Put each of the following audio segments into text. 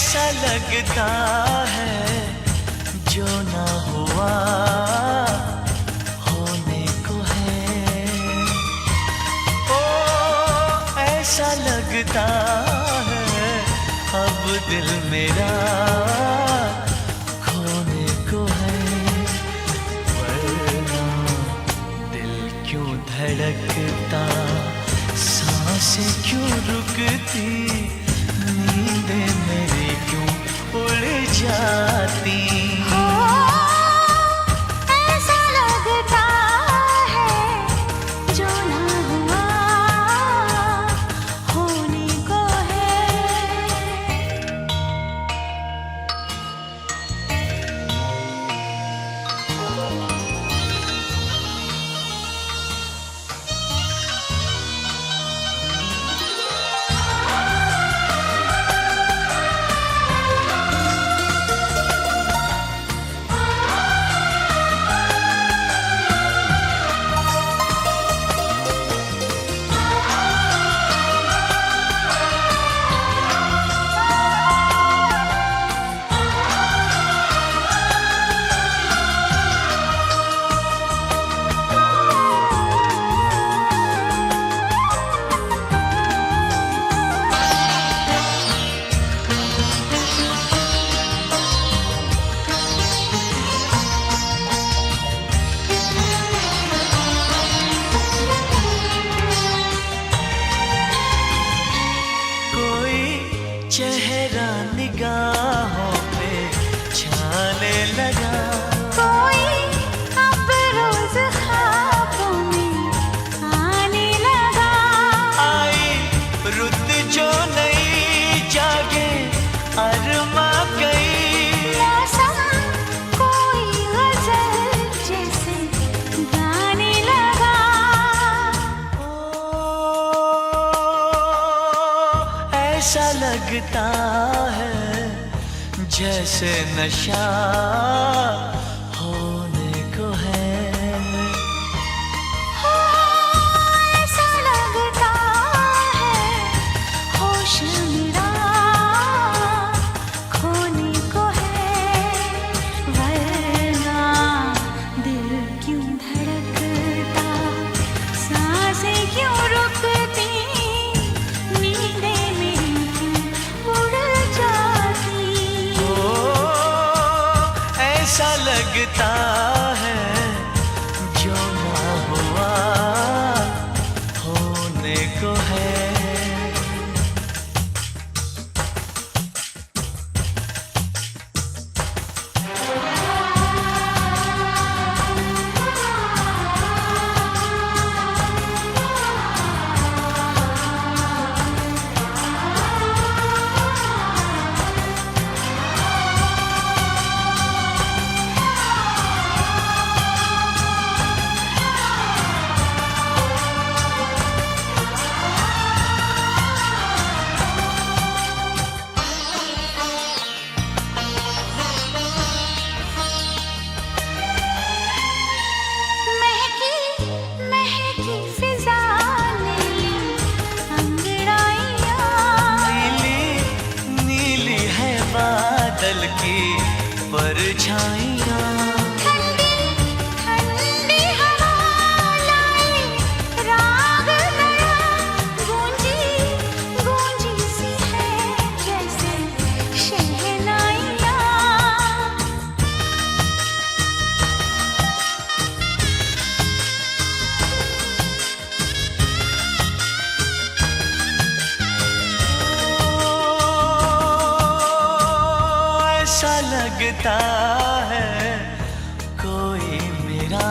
ऐसा लगता है जो ना हुआ होने को है। ओ ऐसा लगता है अब दिल मेरा खोने को है। वरना दिल क्यों धड़कता, सांसें क्यों रुकती, नींदें मेरी क्यों उड़ जाती। ऐसा लगता है जो ना हुआ होने को है। चेहरा निगाहों पे छाने लगा, कोई अब रोज ख्वाबों में आने लगा। आई रुत जो नई जागे अरमा गई। मौसम कोई गजल जैसे गाने लगा। ऐसा लगता है जैसे नशा होने को है। ऐसा लगता है होश मेरा खोने को है। वरना दिल क्यों धड़कता, सांसें क्यों रुकती, नींदें मेरी क्यों उड़ जाती। ऐसा लगता है जो ना हुआ होने को है। बादल की परछाइयाँ, ठंडी ठंडी हवा लाई राग नया, गूंजी गूंजी सी है जैसे शहनाइयाँ। ऐसा लगता है कोई मेरा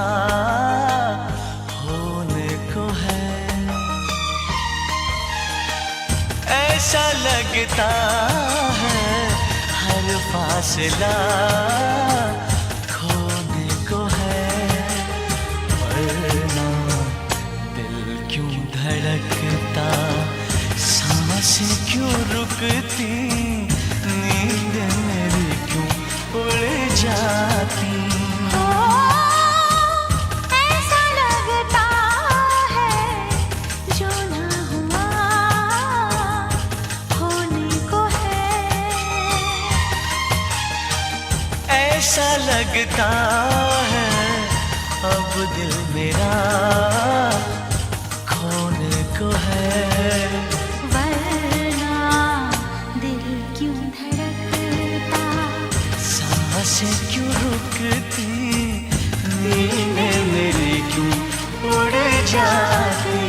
होने को है। ऐसा लगता है हर फासला खोने को है। वरना दिल क्यों धड़कता, सांसें क्यों रुकती, नींद मेरी क्यों उड़ जाती। ऐसा लगता है जो ना हुआ होने को है। ऐसा लगता है अब दिल मेरा खोने को है, वरना दिल क्यों धड़कता, सांसें क्यों रुकती, नींदें मेरी क्यों उड़ जाती।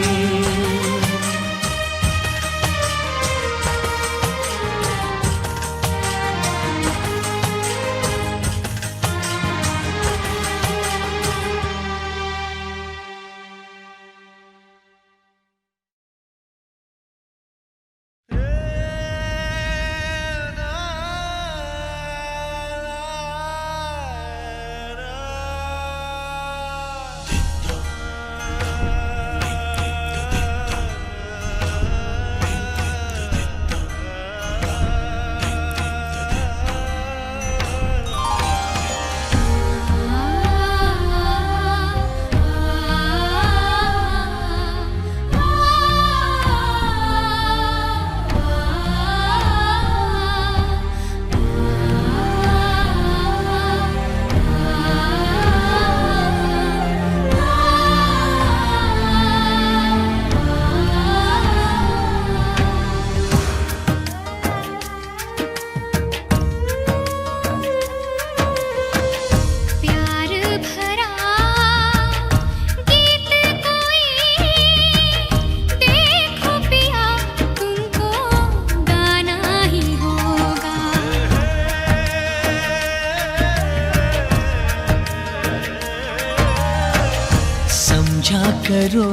समझा करो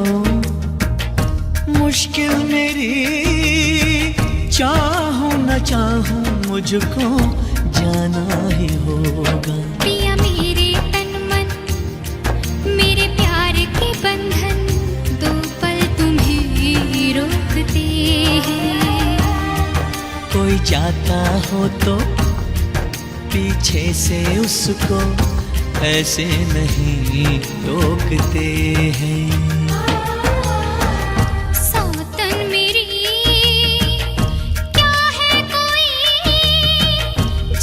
मुश्किल मेरी, चाहूं न चाहूं मुझको जाना ही होगा। पिया मेरे तन मन, मेरे प्यार के बंधन, दो पल तुम्हें रोकते हैं। कोई जाता हो तो पीछे से उसको ऐसे नहीं रोकते हैं। सौतन मेरी क्या है कोई,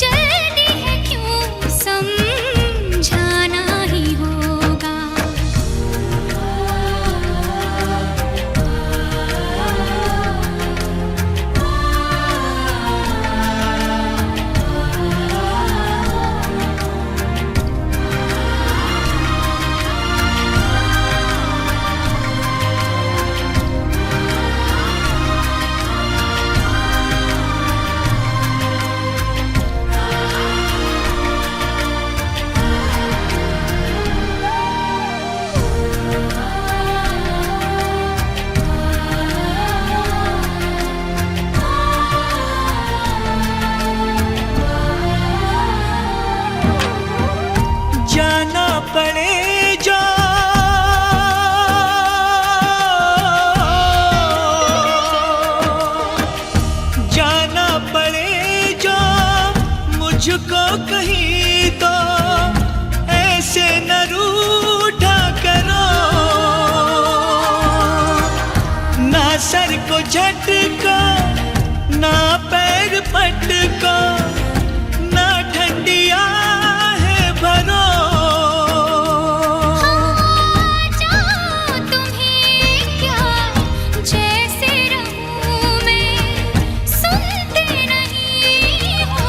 जल्दी है क्यों समझाना ही होगा। जाना पड़े जो जाना पड़े जो मुझको कहीं, तो ऐसे न रूठा करो। ना सर को झटको, ना पैर पटको, ना ठंडिया भरो। जाओ तुम्हें क्या, जैसे रहूं मैं, सुनते नहीं हो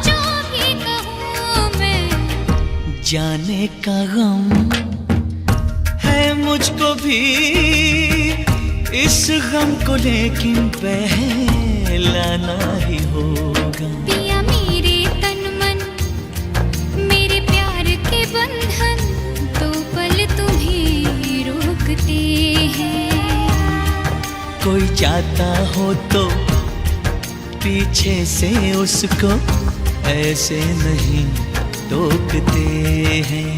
जो भी कहूं मैं। जाने का गम है मुझको भी, इस गम को लेकिन पहलाना ही होगा। पिया मेरे तन मन, मेरे प्यार के बंधन, दो पल तुम्हें रोकते हैं। कोई जाता हो तो पीछे से उसको ऐसे नहीं टोकते हैं।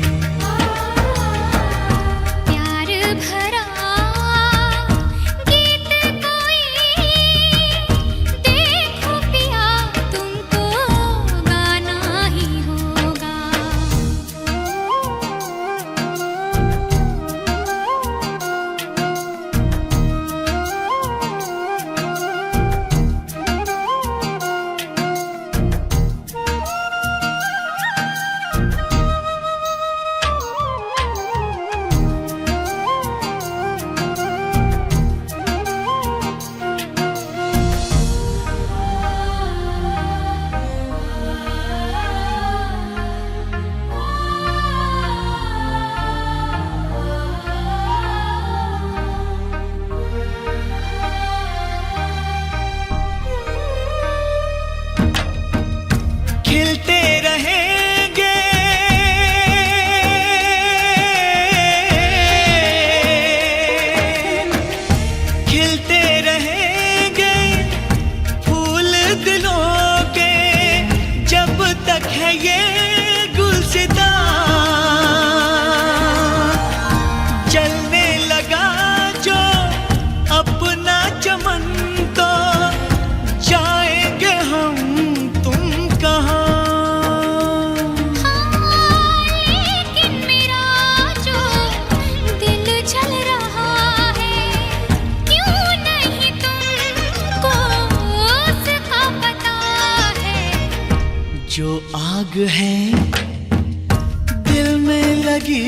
प्यार भरा गीत कोई, देखो पिया तुमको गाना ही होगा। है ये गुलसिता, जलने लगा जो अपना चमन, तो जाएंगे हम तुम कहाँ। लेकिन मेरा जो दिल जल रहा है, क्यों नहीं तुमको उसका पता है। जो आग है दिल में लगी,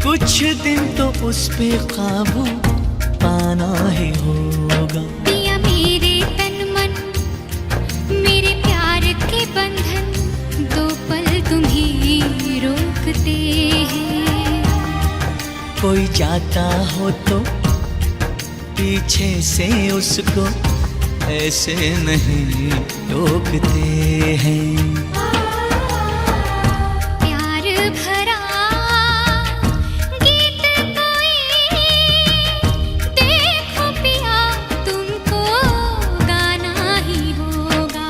कुछ दिन तो उस पे काबू पाना ही होगा। पिया मेरे तन मन, मेरे प्यार के बंधन, दो पल तुम्हीं रोकते हैं। कोई जाता हो तो पीछे से उसको ऐसे नहीं टोकते हैं। प्यार भरा गीत कोई, देखो पिया तुमको गाना ही होगा।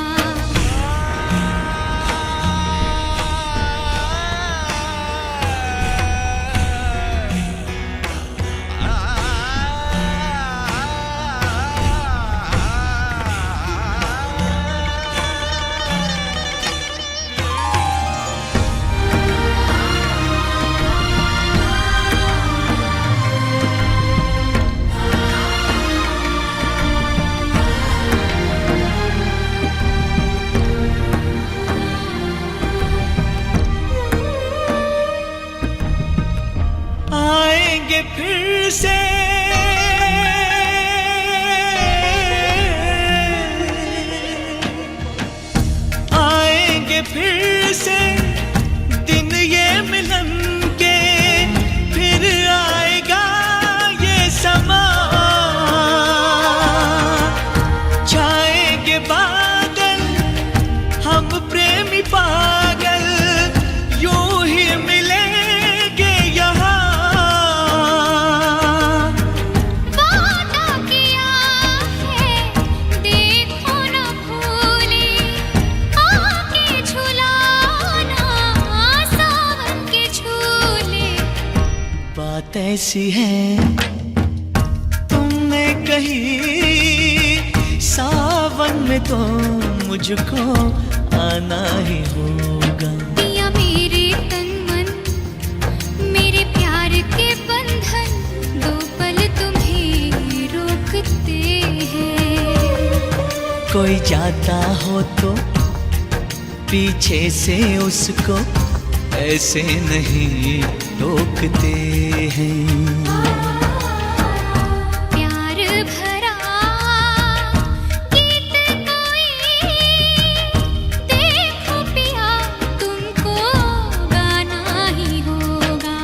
आएंगे फिर से आएंगे फिर से दिन ये मिलन के, फिर आएगा ये समा। छाएंगे बादल हम प्रेमी पागल, यूं ही मिलेंगे यहाँ। वादा किया है देखो न भूले, आके झुलाना सावन के झूले। बात ऐसी है तुमने कही, सावन में तो मुझको आना ही होगा। पिया मेरे तन मन, मेरे प्यार के बंधन, दो पल तुम्हीं रोकते हैं। कोई जाता हो तो पीछे से उसको ऐसे नहीं टोकते हैं। प्यार भरा गीत कोई, देखो पिया तुमको गाना ही होगा।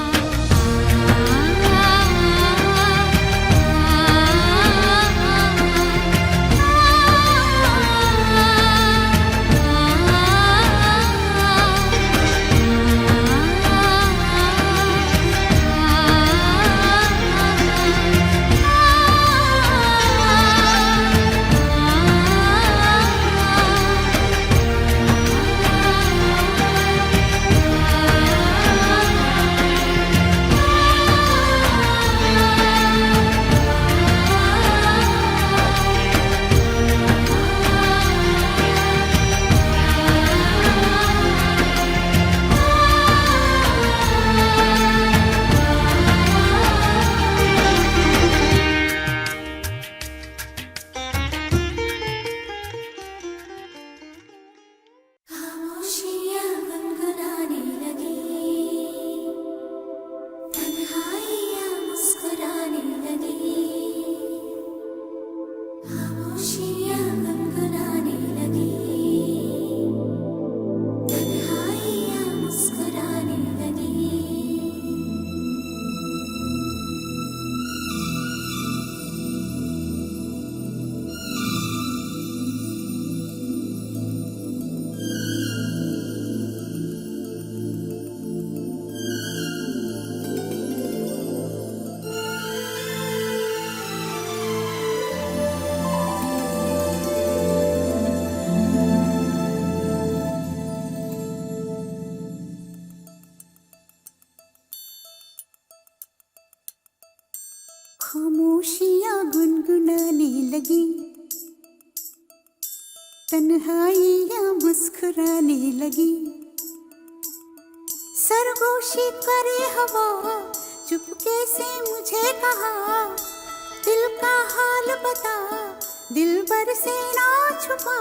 लगी, तन्हाइयाँ मुस्कुराने लगी। सरगोशी करे हवा, चुपके से मुझे कहा, दिल का हाल बता, दिल भर से ना छुपा।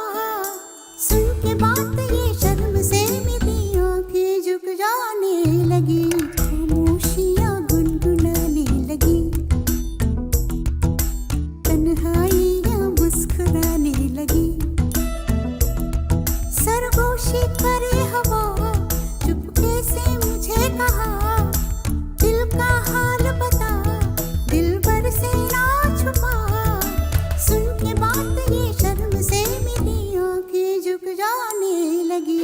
सुन के बात ये शर्म से मेरी आंखें झुक जाने लगी, खामोशियाँ गुनगुनाने लगी, तन्हाइयाँ मुस्कुराने लगी। सरगोशी करे हवा, चुपके से मुझे कहा, दिल का हाल बता, दिल भर से ना छुपा। सुन के बात ये शर्म से मेरी आंखें झुक जाने लगी।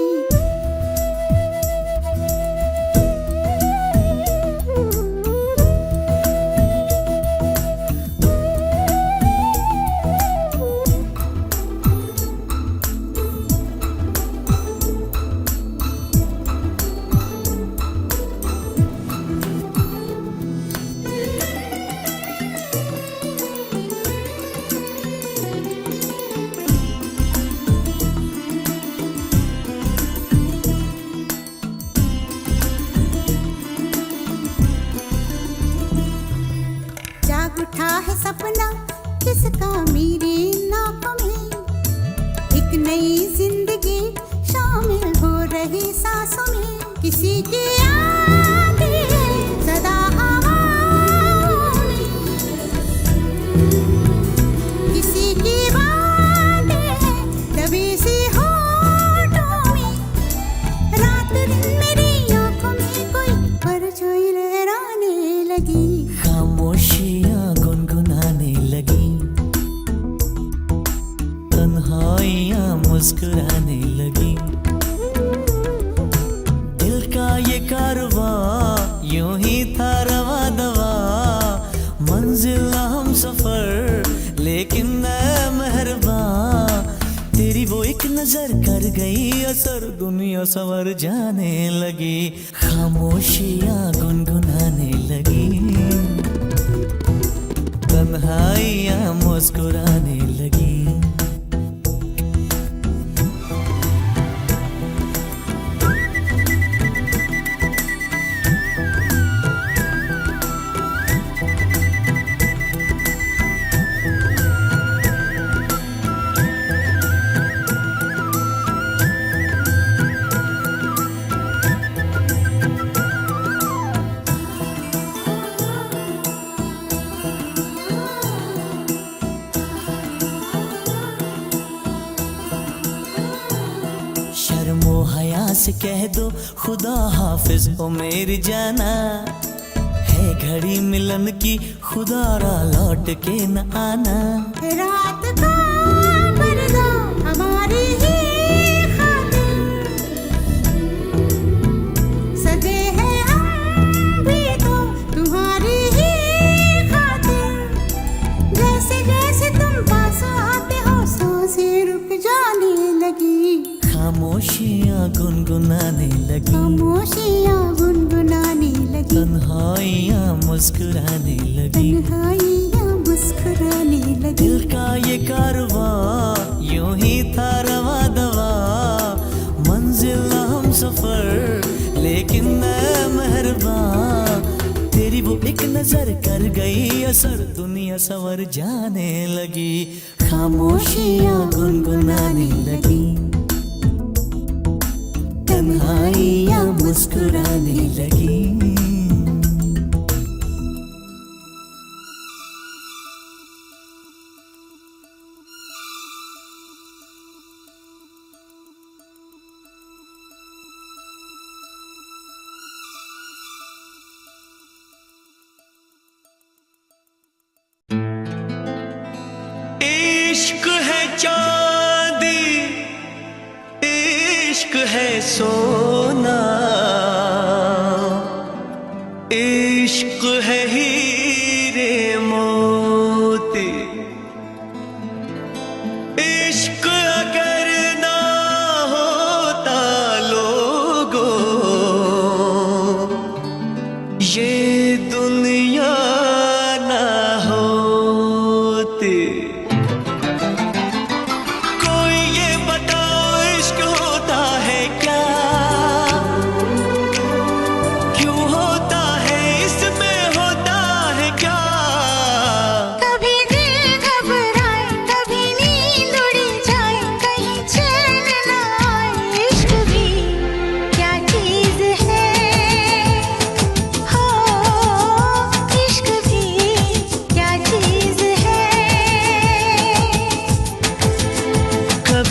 उठा है सपना किसका मेरी नाकों में, एक नई जिंदगी शामिल हो रही सांसों में। किसी की यादें सदा हवाओं में, किसी की बातें दबी सी होठों में। रात दिन मेरी आंखों में कोई परछाई लहराने लगी, खामोशियाँ गुनगुनाने लगी, तन्हाइयाँ मुस्कुराने लगी। दिल का ये कारवां यूं ही था रवा दवा, मंजिल हम सफर लेकिन मैं मेहरबान। तेरी वो एक नजर कर गई असर, दुनिया संवर जाने लगी, खामोशियाँ गुनगुनाने लगी, तन्हाइयाँ मुस्कुराने लगी। शर्मो हया से कह दो खुदा हाफिज ओ मेरी जाना, है घड़ी मिलन की खुदारा लौट के न आना। रात का पर्दा हमारी ही खातिर, सजे हैं हम भी तो तुम्हारी ही खातिर। जैसे जैसे तुम पास आते हो सांसें रुक जाने लगी, खामोशियाँ गुनगुनाने लगी, खामोशियाँ गुनगुनाने लगी, तन्हाइयाँ मुस्कुराने लगी, तन्हाइयाँ मुस्कुराने लगी। दिल का ये कारवां यूं ही था रवा दवा, मंजिल हम सफर लेकिन मैं मेहरबान। तेरी वो एक नजर कर गई असर, दुनिया संवर जाने लगी, खामोशियाँ गुनगुनाने लगी, तन्हाइयाँ मुस्कुराने लगी। इश्क है चांदी, इश्क है सोना,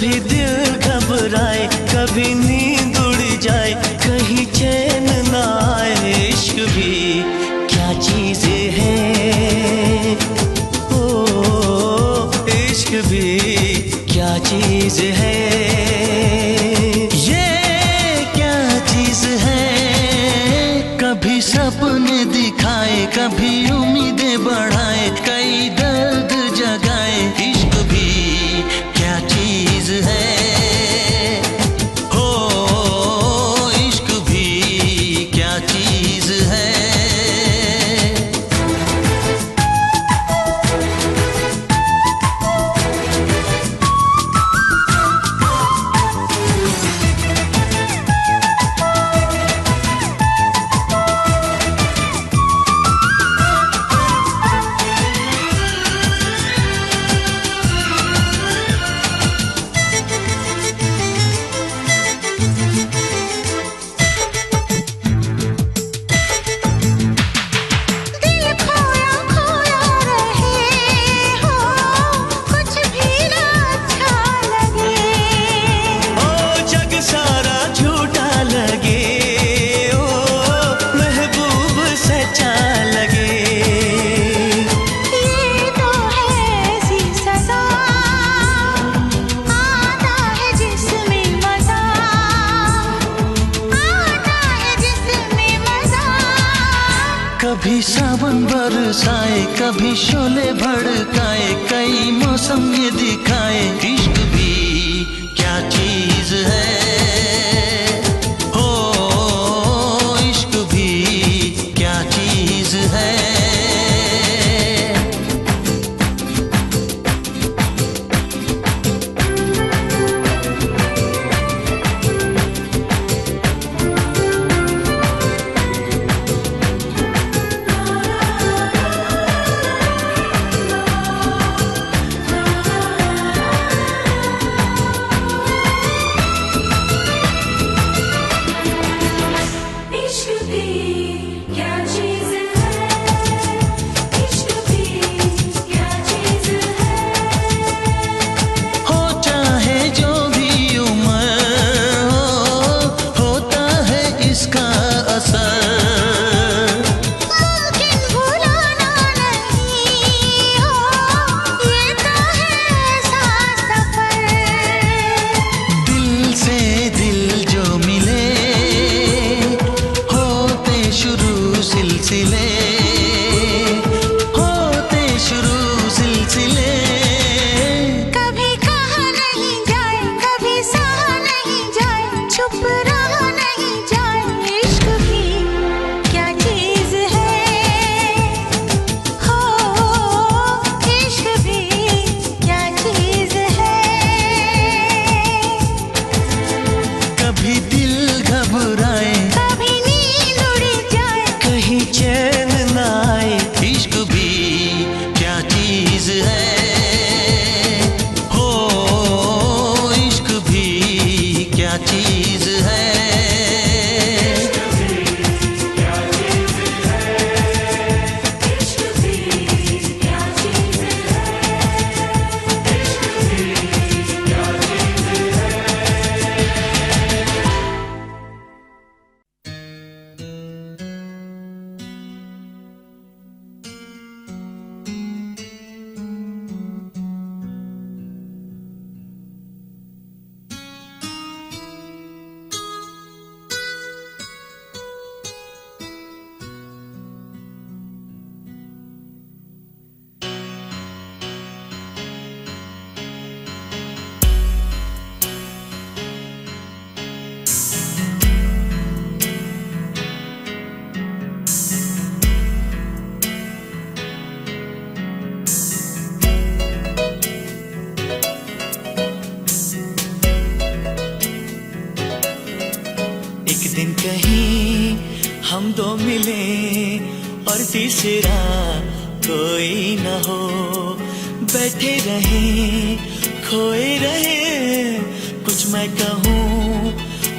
कभी दिल घबराए, कभी नींद उड़ जाए, कहीं चैन ना आए। इश्क भी क्या चीज है, ओ इश्क भी क्या चीज है, ये क्या चीज है। कभी सपने दिखाए, कभी उम्मीदें बढ़ाए, कई दर्द जगाए। इश्क भी क्या चीज है, हो इश्क भी क्या चीज है। दिल खोया खोया रहे हो, कुछ भी ना अच्छा लगे। ओ जग सारा झूठा लगे, ओ महबूब सच्चा लगे। ये तो है ऐसी सजा, आता है जिसमें मजा, आता है जिसमें मजा। कभी सावन बरसाए, कभी शोले भड़काए, कई मौसम ये दिखाए। इश्क भी क्या चीज है, हो इश्क भी क्या चीज है। इश्क भी क्या चीज है, इश्क भी क्या चीज है। हो चाहे जो भी उम्र हो, होता है इसका असर। मुमकिन भुलाना नहीं हो, ये तो है ऐसा सफर। दिल से दिल जो मिले, होते शुरू सिलसिले, होते शुरू सिलसिले। कभी कहा नहीं जाए, कभी सहा नहीं जाए, चुप रहा नहीं जाए। इश्क भी क्या चीज है, हो इश्क भी क्या चीज है। कभी दिल घबराए, कभी नींद उड़ जाए, कहीं चैन ना आए। इश्क भी क्या चीज है, हो इश्क भी क्या चीज है। एक दिन कहीं हम दो मिले और तीसरा कोई न हो, बैठे रहे खोए रहे, कुछ मैं कहूँ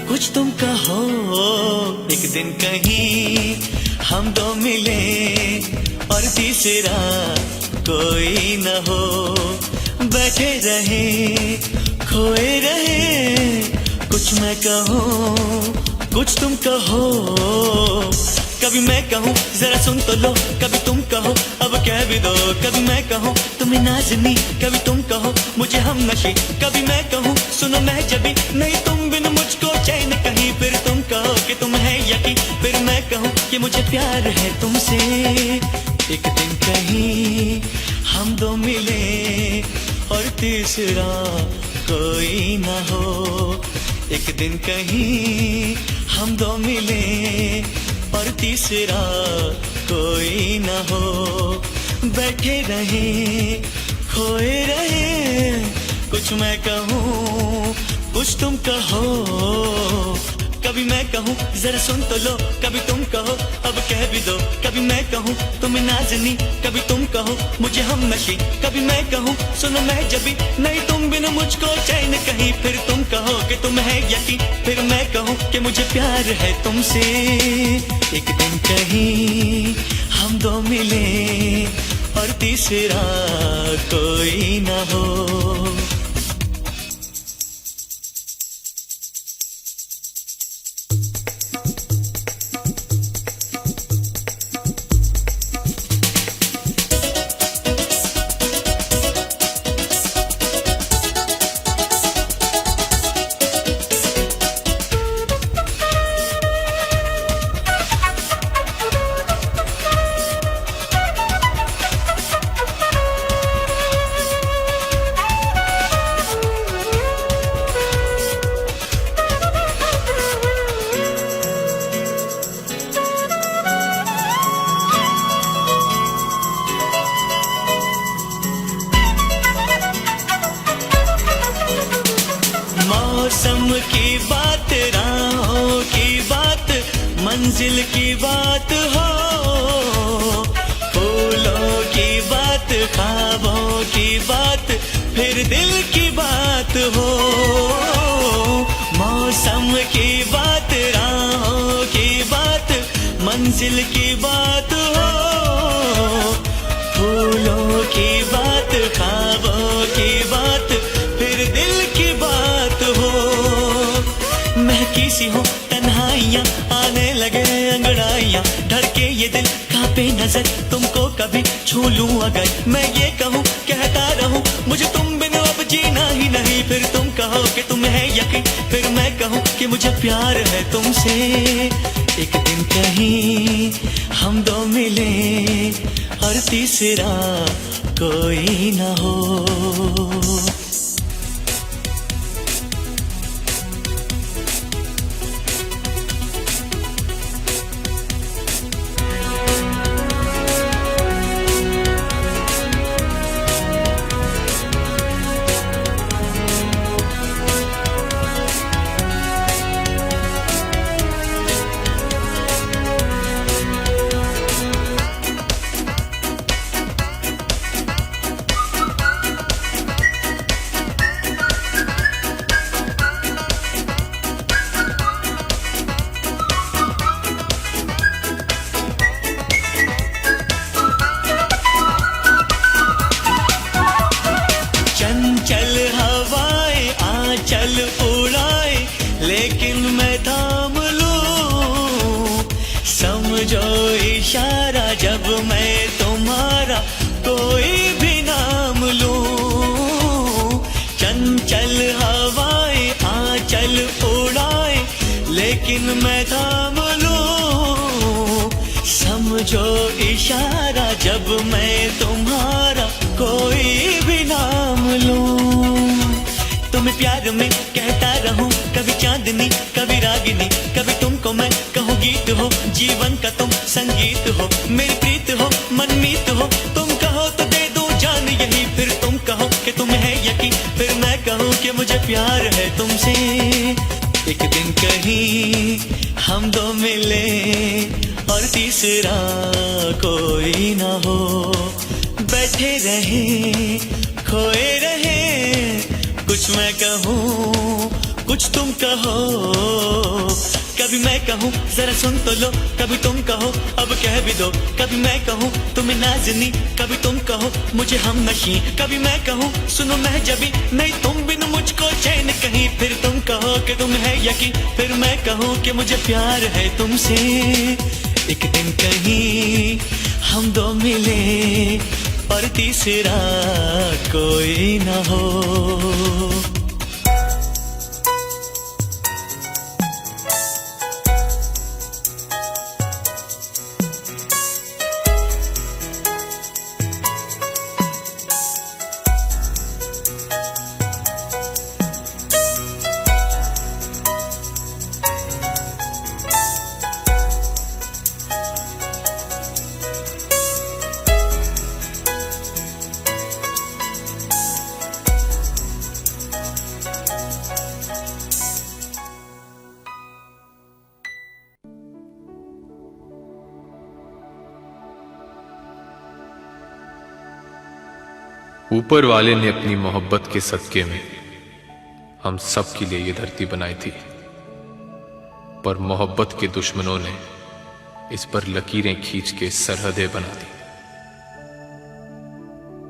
कुछ तुम कहो। एक दिन कहीं हम दो मिले और तीसरा कोई न हो, बैठे रहे खोए रहे, कुछ मैं कहूँ कुछ तुम कहो। कभी मैं कहूँ जरा सुन तो लो, कभी तुम कहो अब कह भी दो। कभी मैं कहूँ तुम्हें नाज़नी, कभी तुम कहो मुझे हम नशी। कभी मैं कहूँ सुनो मैं जबी, नहीं तुम बिन मुझको चैन कहीं। फिर तुम कहो कि तुम है यकीन, फिर मैं कहूँ कि मुझे प्यार है तुमसे। एक दिन कहीं हम दो मिले और तीसरा कोई ना हो। एक दिन कहीं हम दो मिले और तीसरा कोई ना हो। बैठे रहे खोए रहे, कुछ मैं कहूँ कुछ तुम कहो। कभी मैं कहूँ जरा सुन तो लो, कभी तुम कहो अब कह भी दो। कभी मैं कहूँ तुम्हें नाज़नी, कभी तुम कहो मुझे हम नशी। कभी मैं कहूँ सुनो मैं जबी, नहीं तुम बिन मुझको चैन कहीं। फिर तुम कहो कि तुम है यकीन, फिर मैं कहूँ कि मुझे प्यार है तुमसे। एक दिन कहीं हम दो मिले और तीसरा कोई ना हो। मौसम की बात, राहों की बात, मंजिल की बात हो। फूलों की बात, ख्वाबों की बात, फिर दिल की बात हो। मौसम की बात, राहों की बात, मंजिल की बात हो। फूलों की बात, ख्वाबों की बात, फिर दिल की बात हो। महकी सी हो तन्हाइयाँ, आने लगे अंगड़ाइयाँ, धड़के ये दिल कांपे नजर, तुमको कभी छू लूं अगर। मैं ये कहूँ कहता रहूं मुझे तुम बिन अब जीना ही नहीं। फिर तुम कहो कि तुम है यकीन, फिर मैं कहूँ कि मुझे प्यार है तुमसे। एक दिन कहीं हम दो मिले और तीसरा कोई ना हो। चंचल हवाएं आंचल उड़ाए, लेकिन मैं थाम लूं। समझो इशारा जब मैं तुम्हारा कोई भी नाम लूं। चंचल हवाएं आंचल उड़ाए, लेकिन मैं थाम लूं। समझो इशारा जब मैं तुम्हारा कोई भी नाम लूं। तुम्हें प्यार में कहता रहूं, कभी चांदनी कभी रागिनी, कभी तुमको मैं कहूँ गीत हो, जीवन का तुम संगीत हो। मेरी प्रीत हो मनमीत हो, तुम कहो तो दे दूं जान यही। फिर तुम कहो कि तुम है यकीन, फिर मैं कहूँ कि मुझे प्यार है तुमसे। एक दिन कहीं हम दो मिले और तीसरा कोई ना हो। बैठे रहे खोए रहे, कुछ मैं कहूँ कुछ तुम कहो। कभी मैं कहूँ जरा सुन तो लो, कभी तुम कहो अब कह भी दो, कभी मैं कहूँ तुम्हें नाज़नी, कभी तुम कहो मुझे हम नशी, कभी मैं कहूँ सुनो मैं जबी, नहीं तुम बिन मुझको चैन कहीं, फिर तुम कहो कि तुम है यकीन, फिर मैं कहूँ कि मुझे प्यार है तुमसे। एक दिन कहीं हम दो मिले और तीसरा कोई ना हो। ऊपर वाले ने अपनी मोहब्बत के सदके में हम सब के लिए ये धरती बनाई थी, पर मोहब्बत के दुश्मनों ने इस पर लकीरें खींच के सरहदें बना दी।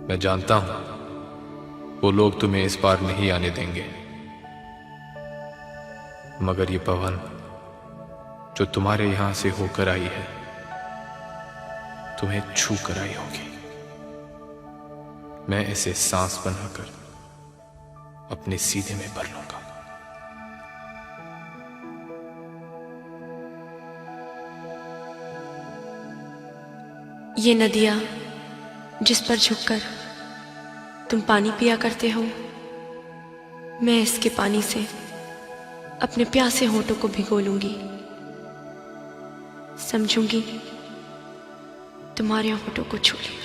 मैं जानता हूं वो लोग तुम्हें इस पार नहीं आने देंगे, मगर ये पवन जो तुम्हारे यहां से होकर आई है तुम्हें छू कर आई होगी। मैं इसे सांस बनाकर अपने सीने में भर लूंगा। ये नदियाँ जिस पर झुककर तुम पानी पिया करते हो, मैं इसके पानी से अपने प्यासे होठों को भिगो लूंगी। समझूंगी तुम्हारे होठों को छू लिया।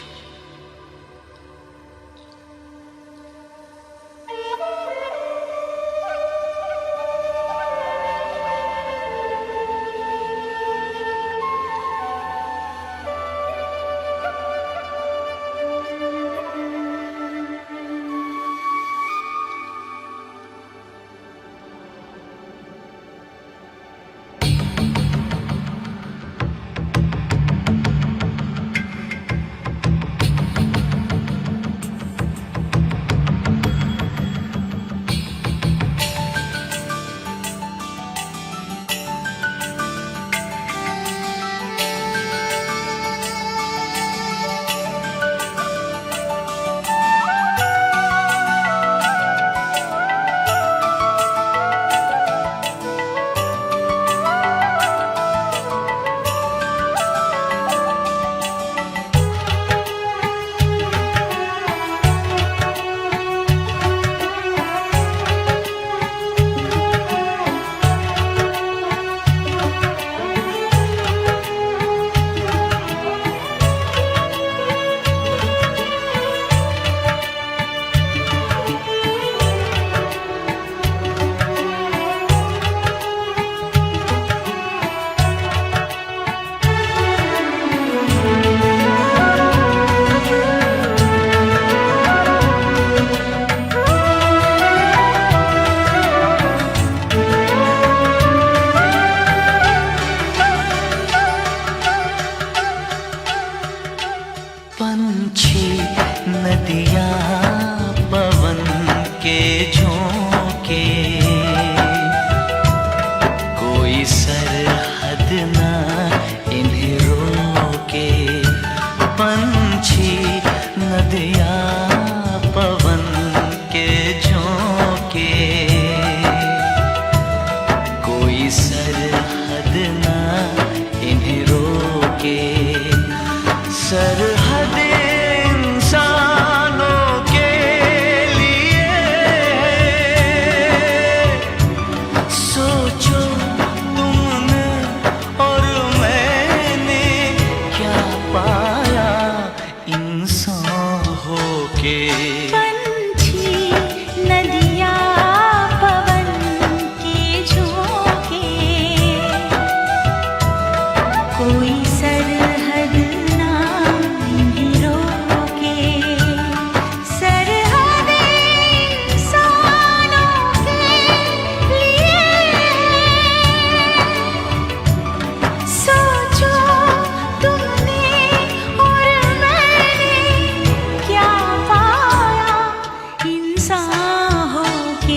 इंसान होके।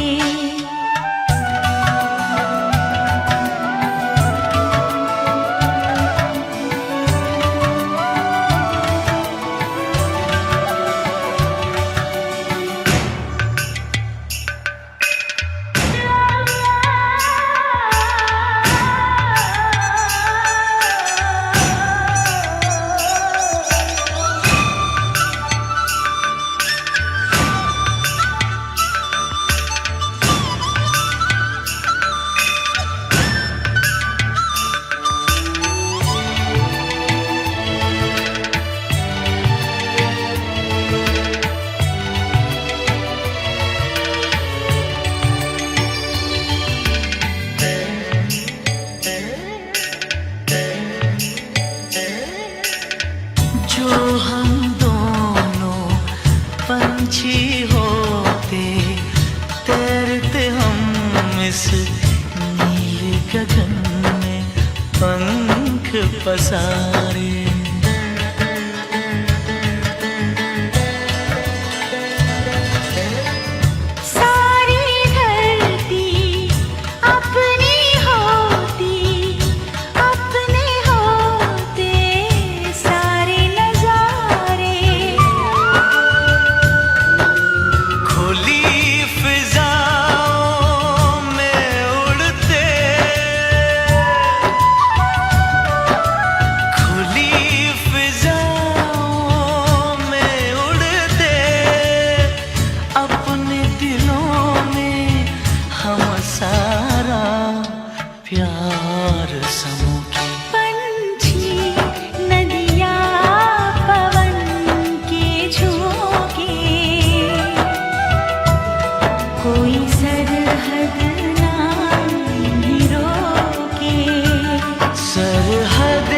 जो हम दोनों पंछी होते, तैरते हम इस नीले गगन में पंख पसारे। सारी धरती अपनी होती, अपने होते सारे नजारे। खुली फिजाओं में उड़ते, खुली फिजाओं में उड़ते, अपने दिलों में हम सारा प्यार समूखे। पंछी नदिया पवन के झोंके, कोई सरहद ना इन्हें रोके। सरहद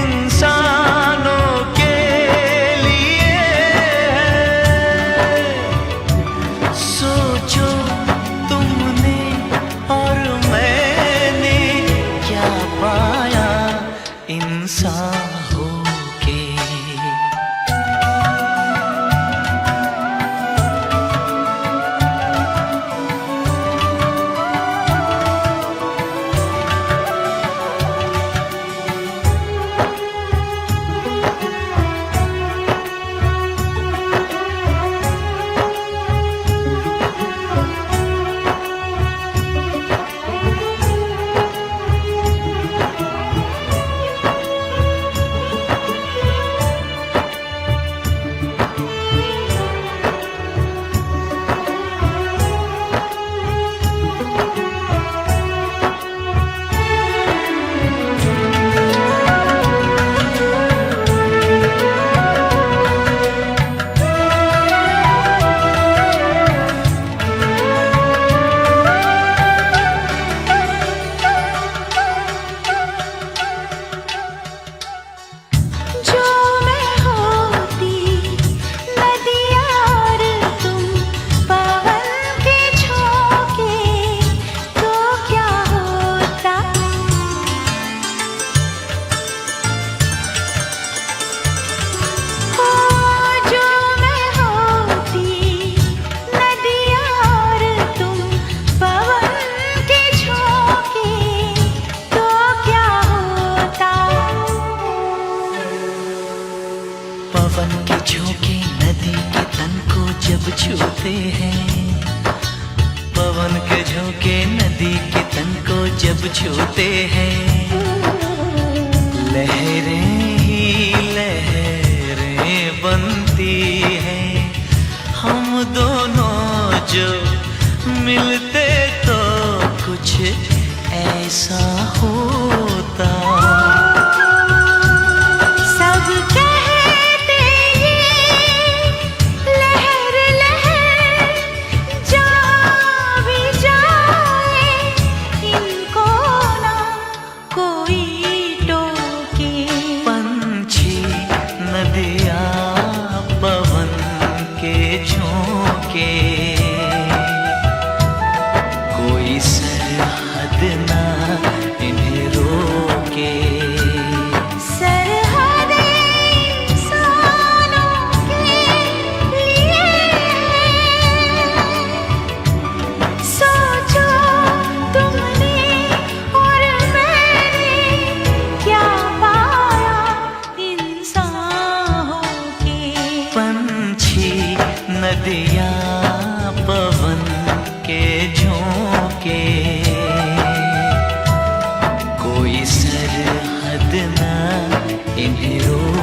इंसानों के लिए है। सोचो तुमने और मैंने क्या पाया इंसान होके। जो मैं होती नदिया और तुम पवन के झोंके, तो क्या होता। ओ जो मैं होती नदिया और तुम पवन के झोंके, तो क्या होता। पवन के झोंके नदी के तन को जब छूते हैं, पवन के झोंके नदी के तन को जब छूते हैं, लहरें ही लहरें बनती हैं। हम दोनों जो मिलते तो कुछ ऐसा होता। सब कहते ये लहर लहर जा भी जाए, इनको ना कोई टोके। पंछी नदिया पवन के झोंके, कोई सरहद ना इन्हें नदियाँ पवन के झोंके, कोई सरहद ना इन्हें रोके।